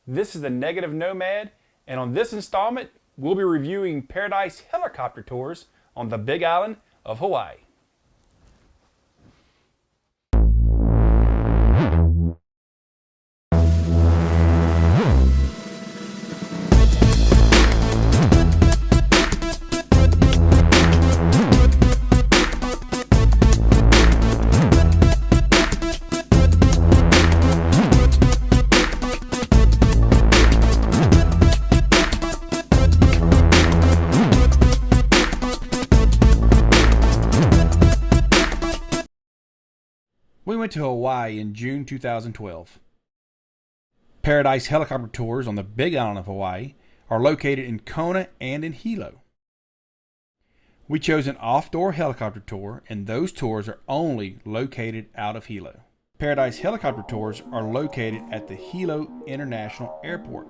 This is the Negative Nomad, and on this installment, we'll be reviewing Paradise helicopter tours on the Big Island of Hawaii. We went to Hawaii in June 2012. Paradise helicopter tours on the Big Island of Hawaii are located in Kona and in Hilo. We chose an off-door helicopter tour, and those tours are only located out of Hilo. Paradise helicopter tours are located at the Hilo International Airport.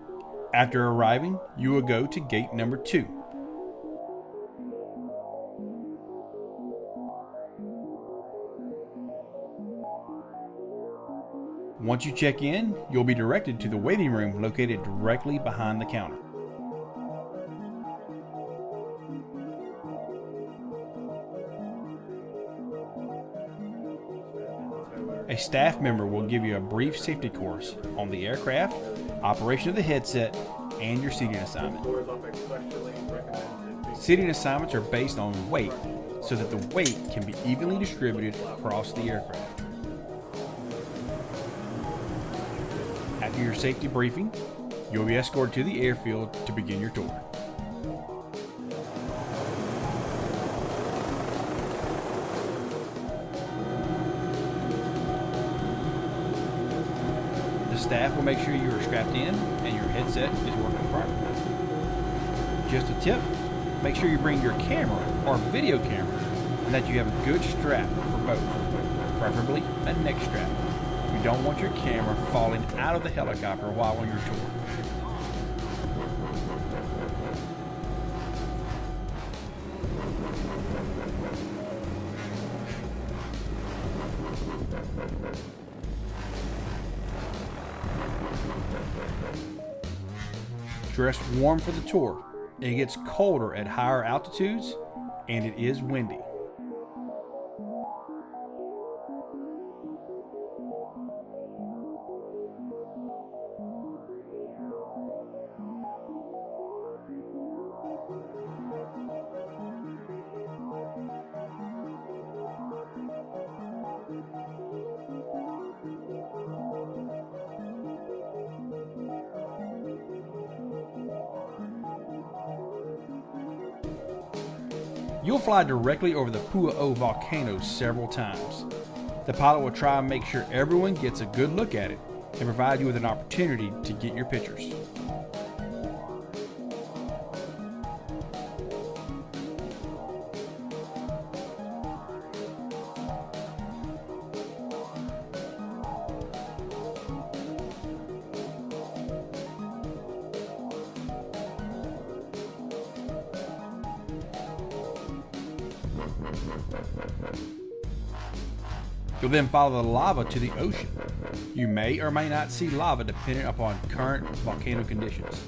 After arriving, you will go to gate number 2. Once you check in, you'll be directed to the waiting room located directly behind the counter. A staff member will give you a brief safety course on the aircraft, operation of the headset, and your seating assignment. Seating assignments are based on weight so that the weight can be evenly distributed across the aircraft. After your safety briefing, you'll be escorted to the airfield to begin your tour. The staff will make sure you are strapped in and your headset is working properly. Just a tip, make sure you bring your camera or video camera and that you have a good strap for both, preferably a neck strap. You don't want your camera falling out of the helicopter while on your tour. Dress warm for the tour. It gets colder at higher altitudes and it is windy. You'll fly directly over the Puu Oo volcano several times. The pilot will try and make sure everyone gets a good look at it and provide you with an opportunity to get your pictures. You'll then follow the lava to the ocean. You may or may not see lava depending upon current volcano conditions.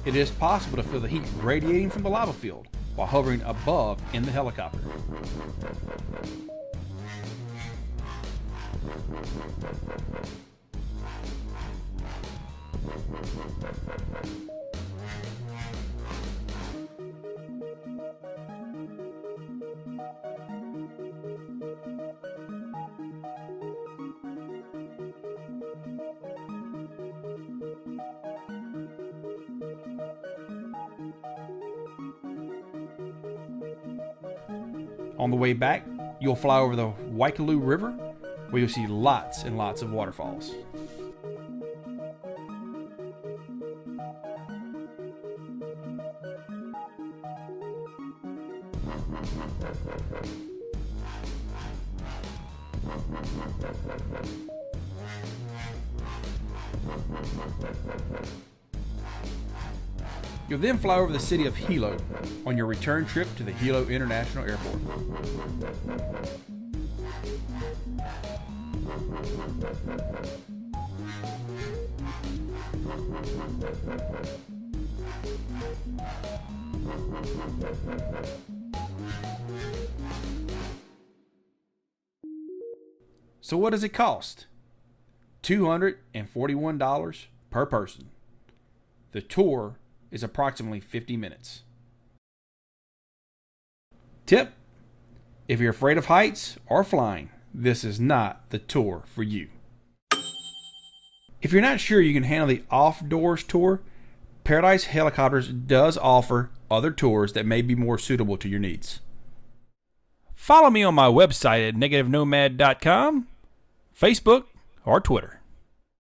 It is possible to feel the heat radiating from the lava field while hovering above in the helicopter. On the way back, you'll fly over the Waikolu River, where you'll see lots and lots of waterfalls. You'll then fly over the city of Hilo on your return trip to the Hilo International Airport. So what does it cost? $241 per person. The tour is approximately 50 minutes. Tip: if you're afraid of heights or flying, this is not the tour for you. If you're not sure you can handle the off-doors tour, Paradise Helicopters does offer other tours that may be more suitable to your needs. Follow me on my website at negativenomad.com, Facebook, or Twitter.